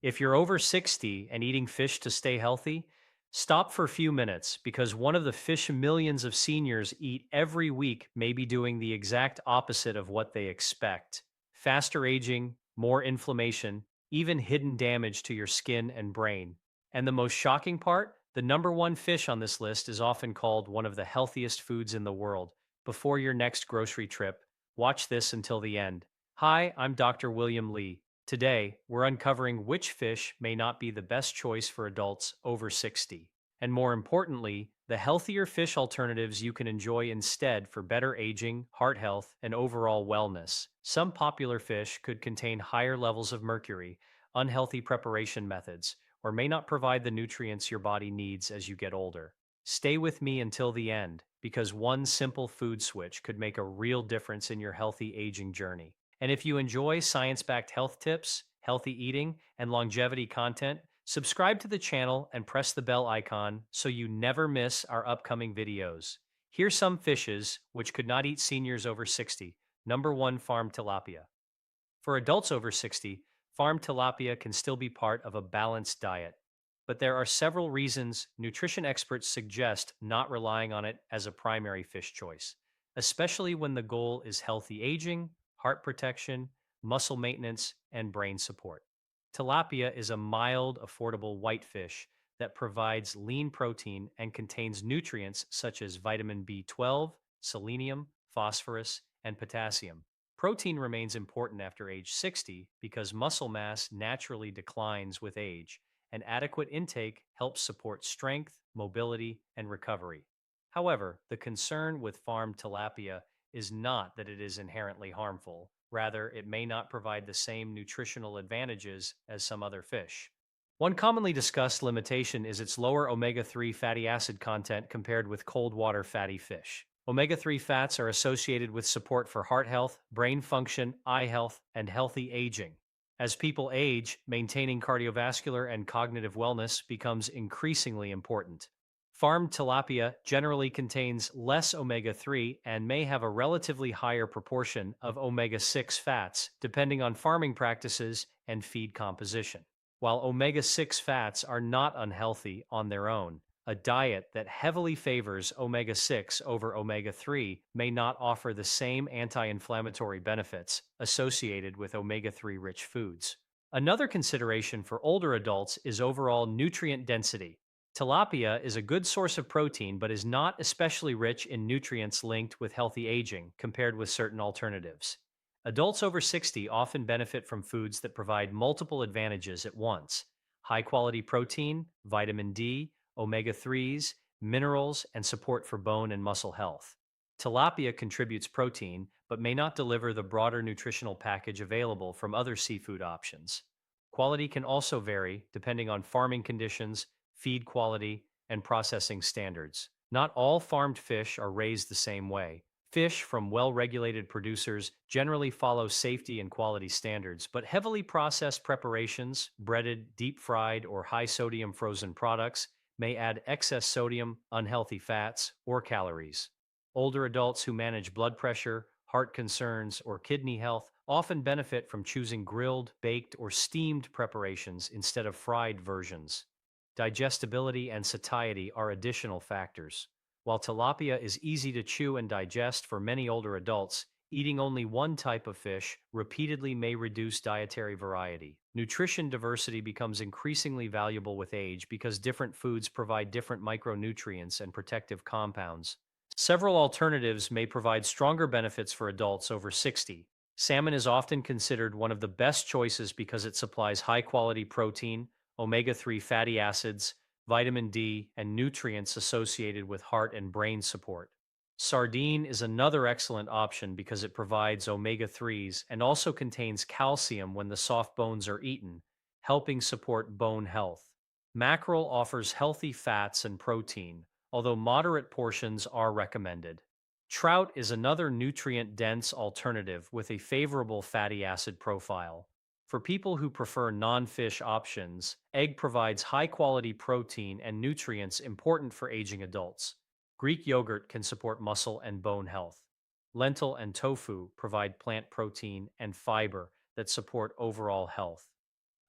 If you're over 60 and eating fish to stay healthy, stop for a few minutes because one of the fish millions of seniors eat every week may be doing the exact opposite of what they expect. Faster aging, more inflammation, even hidden damage to your skin and brain. And the most shocking part, the number one fish on this list is often called one of the healthiest foods in the world. Before your next grocery trip, watch this until the end. Hi, I'm Dr. William Lee. Today, we're uncovering which fish may not be the best choice for adults over 60. And more importantly, the healthier fish alternatives you can enjoy instead for better aging, heart health, and overall wellness. Some popular fish could contain higher levels of mercury, unhealthy preparation methods, or may not provide the nutrients your body needs as you get older. Stay with me until the end, because one simple food switch could make a real difference in your healthy aging journey. And if you enjoy science backed health tips, healthy eating, and longevity content, subscribe to the channel and press the bell icon so you never miss our upcoming videos. Here's some fishes which could not eat seniors over 60. Number one, farm tilapia. For adults over 60, farm tilapia can still be part of a balanced diet. But there are several reasons nutrition experts suggest not relying on it as a primary fish choice, especially when the goal is healthy aging, heart protection, muscle maintenance, and brain support. Tilapia is a mild, affordable whitefish that provides lean protein and contains nutrients such as vitamin B12, selenium, phosphorus, and potassium. Protein remains important after age 60 because muscle mass naturally declines with age, and adequate intake helps support strength, mobility, and recovery. However, the concern with farmed tilapia is not that it is inherently harmful. Rather, it may not provide the same nutritional advantages as some other fish. One commonly discussed limitation is its lower omega 3 fatty acid content compared with cold water fatty fish. Omega 3 fats are associated with support for heart health, brain function, eye health, and healthy aging. As people age, maintaining cardiovascular and cognitive wellness becomes increasingly important. Farmed tilapia generally contains less omega 3 and may have a relatively higher proportion of omega 6 fats, depending on farming practices and feed composition. While omega 6 fats are not unhealthy on their own, a diet that heavily favors omega 6 over omega 3 may not offer the same anti inflammatory benefits associated with omega 3 rich foods. Another consideration for older adults is overall nutrient density. Tilapia is a good source of protein, but is not especially rich in nutrients linked with healthy aging compared with certain alternatives. Adults over 60 often benefit from foods that provide multiple advantages at once: high quality protein, vitamin D, omega 3s, minerals, and support for bone and muscle health. Tilapia contributes protein, but may not deliver the broader nutritional package available from other seafood options. Quality can also vary depending on farming conditions, feed quality, and processing standards. Not all farmed fish are raised the same way. Fish from well regulated producers generally follow safety and quality standards, but heavily processed preparations, breaded, deep fried, or high sodium frozen products may add excess sodium, unhealthy fats, or calories. Older adults who manage blood pressure, heart concerns, or kidney health often benefit from choosing grilled, baked, or steamed preparations instead of fried versions. Digestibility and satiety are additional factors. While tilapia is easy to chew and digest for many older adults, eating only one type of fish repeatedly may reduce dietary variety. Nutrition diversity becomes increasingly valuable with age because different foods provide different micronutrients and protective compounds. Several alternatives may provide stronger benefits for adults over 60. Salmon is often considered one of the best choices because it supplies high quality protein, omega 3 fatty acids, vitamin D, and nutrients associated with heart and brain support. Sardine is another excellent option because it provides omega 3s and also contains calcium when the soft bones are eaten, helping support bone health. Mackerel offers healthy fats and protein, although moderate portions are recommended. Trout is another nutrient dense alternative with a favorable fatty acid profile. For people who prefer non fish options, egg provides high quality protein and nutrients important for aging adults. Greek yogurt can support muscle and bone health. Lentil and tofu provide plant protein and fiber that support overall health.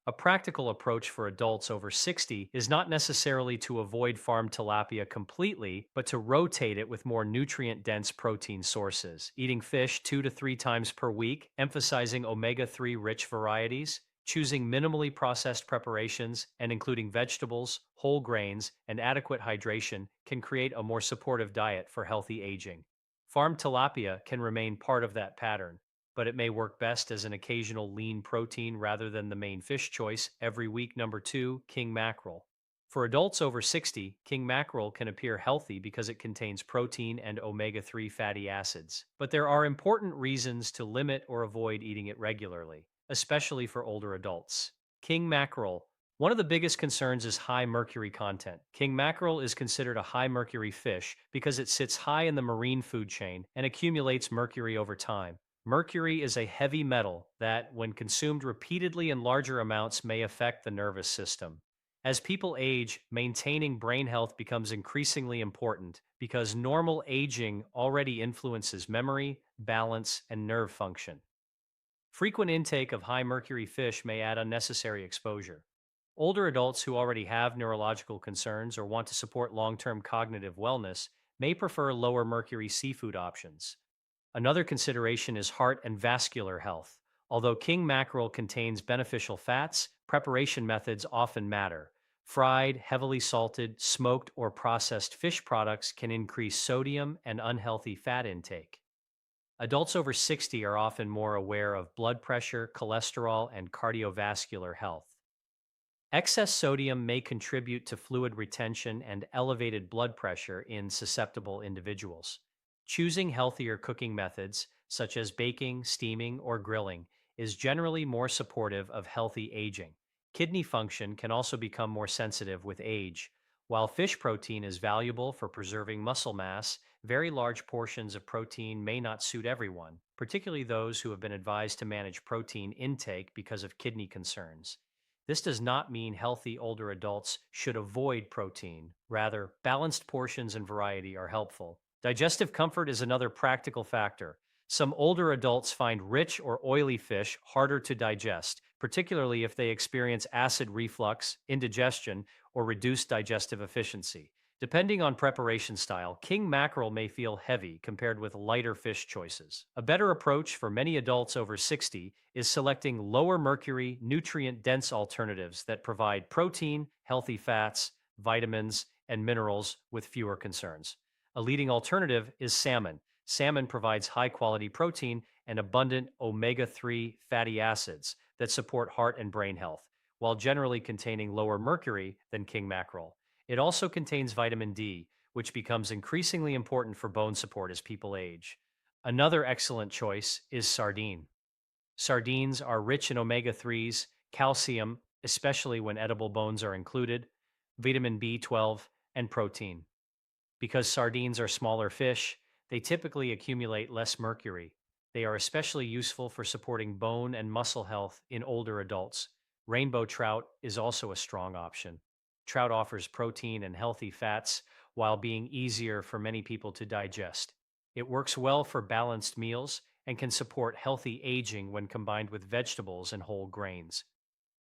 A practical approach for adults over 60 is not necessarily to avoid farmed tilapia completely, but to rotate it with more nutrient dense protein sources. Eating fish 2 to 3 times per week, emphasizing omega 3 rich varieties, choosing minimally processed preparations, and including vegetables, whole grains, and adequate hydration can create a more supportive diet for healthy aging. Farmed tilapia can remain part of that pattern, but it may work best as an occasional lean protein rather than the main fish choice every week. Number two, king mackerel. For adults over 60, king mackerel can appear healthy because it contains protein and omega 3 fatty acids. But there are important reasons to limit or avoid eating it regularly, especially for older adults. King mackerel. One of the biggest concerns is high mercury content. King mackerel is considered a high mercury fish because it sits high in the marine food chain and accumulates mercury over time. Mercury is a heavy metal that, when consumed repeatedly in larger amounts, may affect the nervous system. As people age, maintaining brain health becomes increasingly important because normal aging already influences memory, balance, and nerve function. Frequent intake of high mercury fish may add unnecessary exposure. Older adults who already have neurological concerns or want to support long term cognitive wellness may prefer lower mercury seafood options. Another consideration is heart and vascular health. Although king mackerel contains beneficial fats, preparation methods often matter. Fried, heavily salted, smoked, or processed fish products can increase sodium and unhealthy fat intake. Adults over 60 are often more aware of blood pressure, cholesterol, and cardiovascular health. Excess sodium may contribute to fluid retention and elevated blood pressure in susceptible individuals. Choosing healthier cooking methods, such as baking, steaming, or grilling, is generally more supportive of healthy aging. Kidney function can also become more sensitive with age. While fish protein is valuable for preserving muscle mass, very large portions of protein may not suit everyone, particularly those who have been advised to manage protein intake because of kidney concerns. This does not mean healthy older adults should avoid protein. Rather, balanced portions and variety are helpful. Digestive comfort is another practical factor. Some older adults find rich or oily fish harder to digest, particularly if they experience acid reflux, indigestion, or reduced digestive efficiency. Depending on preparation style, king mackerel may feel heavy compared with lighter fish choices. A better approach for many adults over 60 is selecting lower mercury, nutrient dense alternatives that provide protein, healthy fats, vitamins, and minerals with fewer concerns. A leading alternative is salmon. Salmon provides high quality protein and abundant omega 3 fatty acids that support heart and brain health, while generally containing lower mercury than king mackerel. It also contains vitamin D, which becomes increasingly important for bone support as people age. Another excellent choice is sardine. Sardines are rich in omega 3s, calcium, especially when edible bones are included, vitamin B12, and protein. Because sardines are smaller fish, they typically accumulate less mercury. They are especially useful for supporting bone and muscle health in older adults. Rainbow trout is also a strong option. Trout offers protein and healthy fats while being easier for many people to digest. It works well for balanced meals and can support healthy aging when combined with vegetables and whole grains.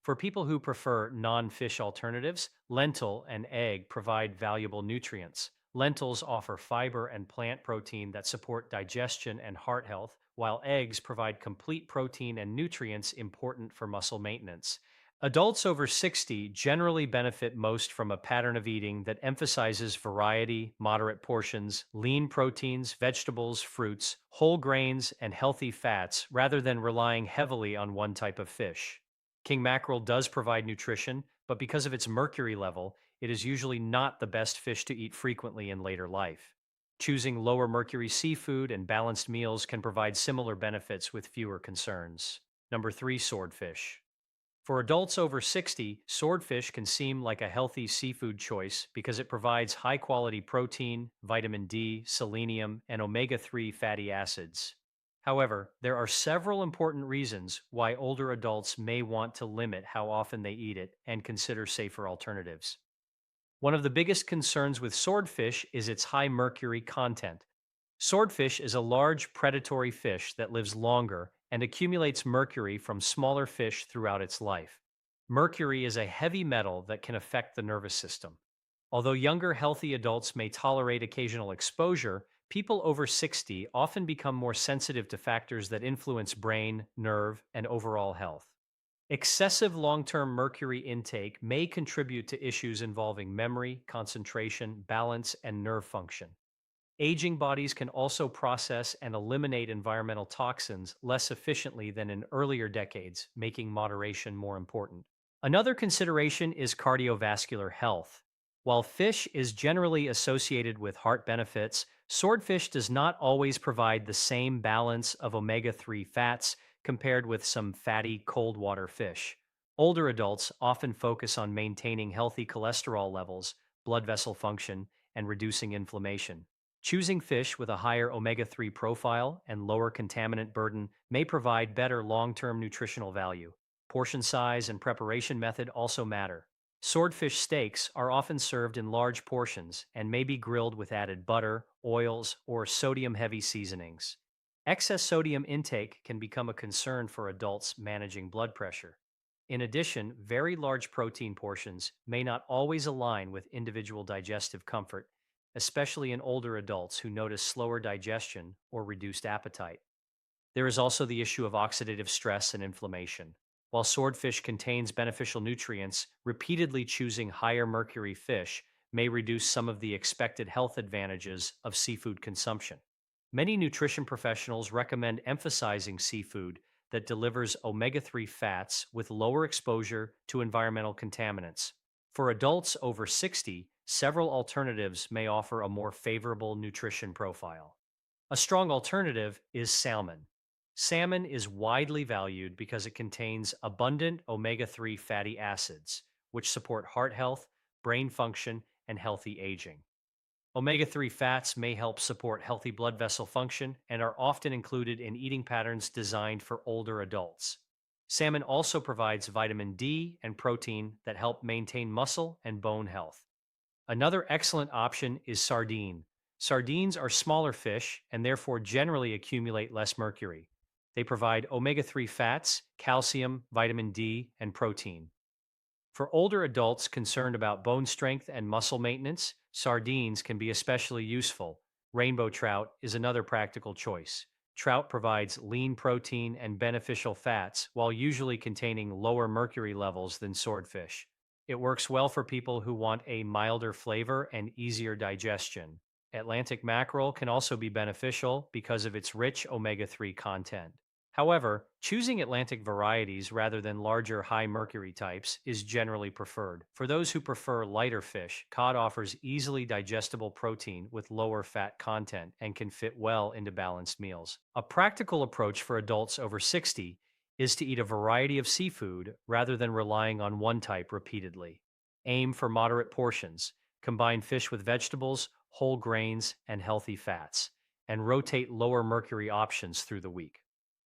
For people who prefer non fish alternatives, lentil and egg provide valuable nutrients. Lentils offer fiber and plant protein that support digestion and heart health, while eggs provide complete protein and nutrients important for muscle maintenance. Adults over 60 generally benefit most from a pattern of eating that emphasizes variety, moderate portions, lean proteins, vegetables, fruits, whole grains, and healthy fats rather than relying heavily on one type of fish. King mackerel does provide nutrition, but because of its mercury level, it is usually not the best fish to eat frequently in later life. Choosing lower mercury seafood and balanced meals can provide similar benefits with fewer concerns. Number three, swordfish. For adults over 60, swordfish can seem like a healthy seafood choice because it provides high quality protein, vitamin D, selenium, and omega 3 fatty acids. However, there are several important reasons why older adults may want to limit how often they eat it and consider safer alternatives. One of the biggest concerns with swordfish is its high mercury content. Swordfish is a large predatory fish that lives longer and accumulates mercury from smaller fish throughout its life. Mercury is a heavy metal that can affect the nervous system. Although younger, healthy adults may tolerate occasional exposure, people over 60 often become more sensitive to factors that influence brain, nerve, and overall health. Excessive long term mercury intake may contribute to issues involving memory, concentration, balance, and nerve function. Aging bodies can also process and eliminate environmental toxins less efficiently than in earlier decades, making moderation more important. Another consideration is cardiovascular health. While fish is generally associated with heart benefits, swordfish does not always provide the same balance of omega 3 fats compared with some fatty cold water fish. Older adults often focus on maintaining healthy cholesterol levels, blood vessel function, and reducing inflammation. Choosing fish with a higher omega 3 profile and lower contaminant burden may provide better long term nutritional value. Portion size and preparation method also matter. Swordfish steaks are often served in large portions and may be grilled with added butter, oils, or sodium heavy seasonings. Excess sodium intake can become a concern for adults managing blood pressure. In addition, very large protein portions may not always align with individual digestive comfort, especially in older adults who notice slower digestion or reduced appetite. There is also the issue of oxidative stress and inflammation. While swordfish contains beneficial nutrients, repeatedly choosing higher mercury fish may reduce some of the expected health advantages of seafood consumption. Many nutrition professionals recommend emphasizing seafood that delivers omega 3 fats with lower exposure to environmental contaminants. For adults over 60, several alternatives may offer a more favorable nutrition profile. A strong alternative is salmon. Salmon is widely valued because it contains abundant omega 3 fatty acids, which support heart health, brain function, and healthy aging. Omega 3 fats may help support healthy blood vessel function and are often included in eating patterns designed for older adults. Salmon also provides vitamin D and protein that help maintain muscle and bone health. Another excellent option is sardine. Sardines are smaller fish and therefore generally accumulate less mercury. They provide omega 3 fats, calcium, vitamin D, and protein. For older adults concerned about bone strength and muscle maintenance, sardines can be especially useful. Rainbow trout is another practical choice. Trout provides lean protein and beneficial fats while usually containing lower mercury levels than swordfish. It works well for people who want a milder flavor and easier digestion. Atlantic mackerel can also be beneficial because of its rich omega 3 content. However, choosing Atlantic varieties rather than larger high mercury types is generally preferred. For those who prefer lighter fish, cod offers easily digestible protein with lower fat content and can fit well into balanced meals. A practical approach for adults over 60 is to eat a variety of seafood rather than relying on one type repeatedly. Aim for moderate portions, combine fish with vegetables, whole grains, and healthy fats, and rotate lower mercury options through the week.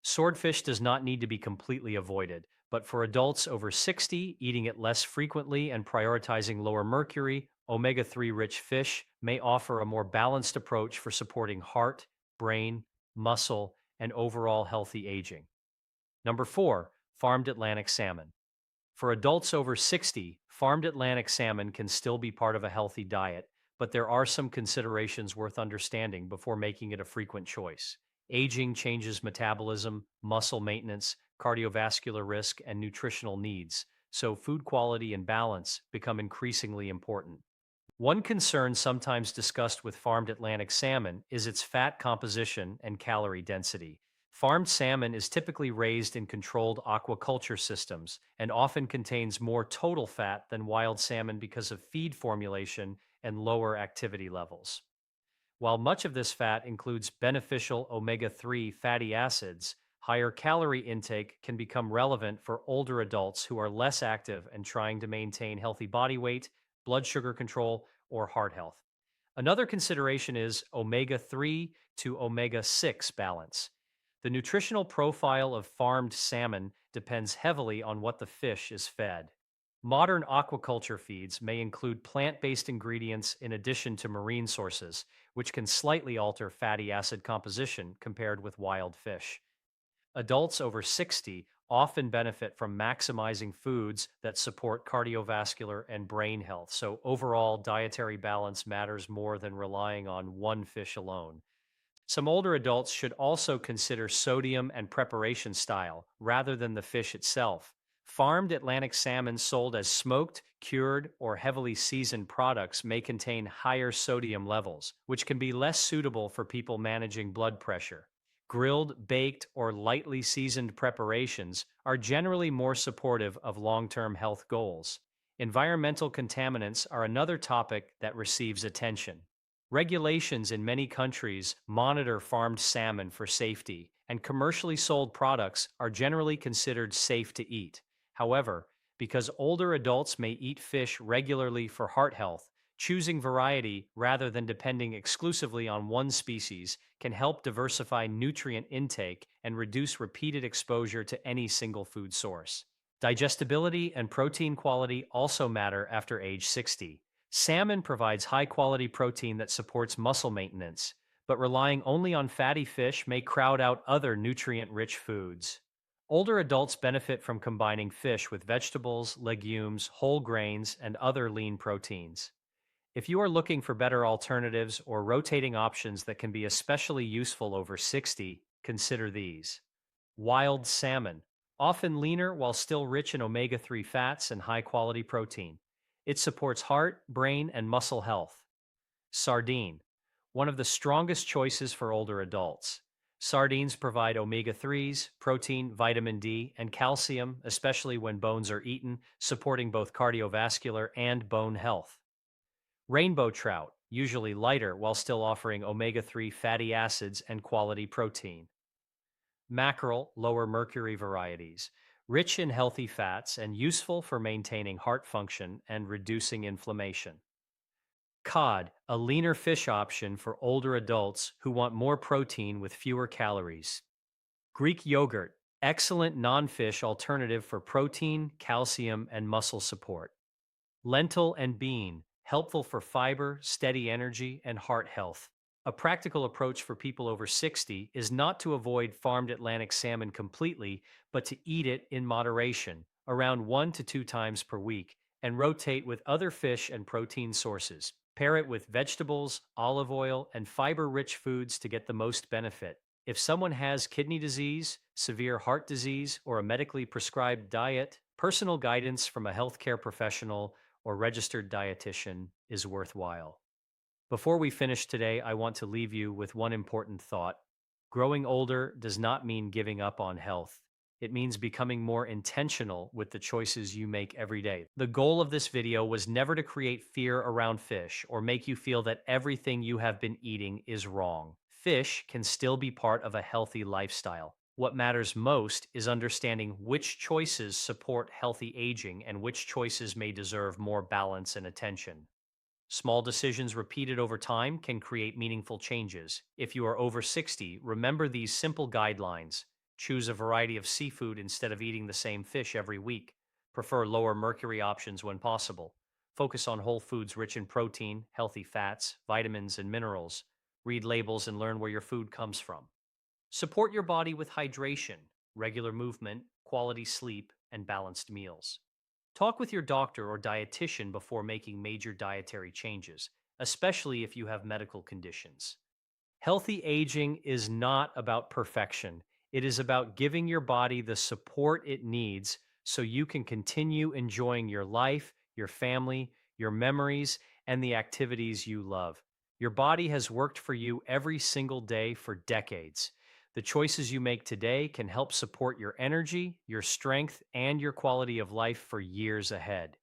Swordfish does not need to be completely avoided, but for adults over 60, eating it less frequently and prioritizing lower mercury, omega 3 rich fish may offer a more balanced approach for supporting heart, brain, muscle, and overall healthy aging. Number 4, farmed Atlantic salmon. For adults over 60, farmed Atlantic salmon can still be part of a healthy diet, but there are some considerations worth understanding before making it a frequent choice. Aging changes metabolism, muscle maintenance, cardiovascular risk, and nutritional needs, so food quality and balance become increasingly important. One concern sometimes discussed with farmed Atlantic salmon is its fat composition and calorie density. Farmed salmon is typically raised in controlled aquaculture systems and often contains more total fat than wild salmon because of feed formulation and lower activity levels. While much of this fat includes beneficial omega 3 fatty acids, higher calorie intake can become relevant for older adults who are less active and trying to maintain healthy body weight, blood sugar control, or heart health. Another consideration is omega 3 to omega 6 balance. The nutritional profile of farmed salmon depends heavily on what the fish is fed. Modern aquaculture feeds may include plant based ingredients in addition to marine sources, which can slightly alter fatty acid composition compared with wild fish. Adults over 60 often benefit from maximizing foods that support cardiovascular and brain health. So, overall, dietary balance matters more than relying on one fish alone. Some older adults should also consider sodium and preparation style rather than the fish itself. Farmed Atlantic salmon sold as smoked, cured, or heavily seasoned products may contain higher sodium levels, which can be less suitable for people managing blood pressure. Grilled, baked, or lightly seasoned preparations are generally more supportive of long term health goals. Environmental contaminants are another topic that receives attention. Regulations in many countries monitor farmed salmon for safety, and commercially sold products are generally considered safe to eat. However, because older adults may eat fish regularly for heart health, choosing variety rather than depending exclusively on one species can help diversify nutrient intake and reduce repeated exposure to any single food source. Digestibility and protein quality also matter after age 60. Salmon provides high quality protein that supports muscle maintenance, but relying only on fatty fish may crowd out other nutrient rich foods. Older adults benefit from combining fish with vegetables, legumes, whole grains, and other lean proteins. If you are looking for better alternatives or rotating options that can be especially useful over 60, consider these. Wild salmon, often leaner while still rich in omega 3 fats and high quality protein. It supports heart, brain, and muscle health. Sardine, one of the strongest choices for older adults. Sardines provide omega 3s, protein, vitamin D, and calcium, especially when bones are eaten, supporting both cardiovascular and bone health. Rainbow trout, usually lighter while still offering omega 3 fatty acids and quality protein. Mackerel, lower mercury varieties, rich in healthy fats and useful for maintaining heart function and reducing inflammation. Cod, a leaner fish option for older adults who want more protein with fewer calories. Greek yogurt, excellent non fish alternative for protein, calcium, and muscle support. Lentil and bean, helpful for fiber, steady energy, and heart health. A practical approach for people over 60 is not to avoid farmed Atlantic salmon completely, but to eat it in moderation, around 1 to 2 times per week, and rotate with other fish and protein sources. Pair it with vegetables, olive oil, and fiber rich foods to get the most benefit. If someone has kidney disease, severe heart disease, or a medically prescribed diet, personal guidance from a healthcare professional or registered dietitian is worthwhile. Before we finish today, I want to leave you with one important thought. Growing older does not mean giving up on health. It means becoming more intentional with the choices you make every day. The goal of this video was never to create fear around fish or make you feel that everything you have been eating is wrong. Fish can still be part of a healthy lifestyle. What matters most is understanding which choices support healthy aging and which choices may deserve more balance and attention. Small decisions repeated over time can create meaningful changes. If you are over 60, remember these simple guidelines. Choose a variety of seafood instead of eating the same fish every week. Prefer lower mercury options when possible. Focus on whole foods rich in protein, healthy fats, vitamins, and minerals. Read labels and learn where your food comes from. Support your body with hydration, regular movement, quality sleep, and balanced meals. Talk with your doctor or dietitian before making major dietary changes, especially if you have medical conditions. Healthy aging is not about perfection. It is about giving your body the support it needs so you can continue enjoying your life, your family, your memories, and the activities you love. Your body has worked for you every single day for decades. The choices you make today can help support your energy, your strength, and your quality of life for years ahead.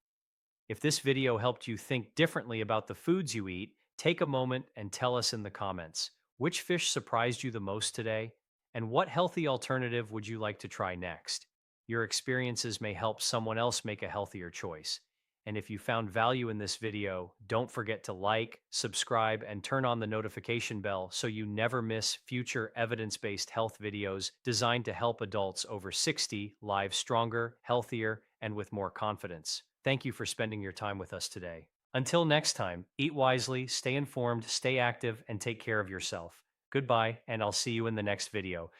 If this video helped you think differently about the foods you eat, take a moment and tell us in the comments. Which fish surprised you the most today? And what healthy alternative would you like to try next? Your experiences may help someone else make a healthier choice. And if you found value in this video, don't forget to like, subscribe, and turn on the notification bell so you never miss future evidence-based health videos designed to help adults over 60 live stronger, healthier, and with more confidence. Thank you for spending your time with us today. Until next time, eat wisely, stay informed, stay active, and take care of yourself. Goodbye, and I'll see you in the next video.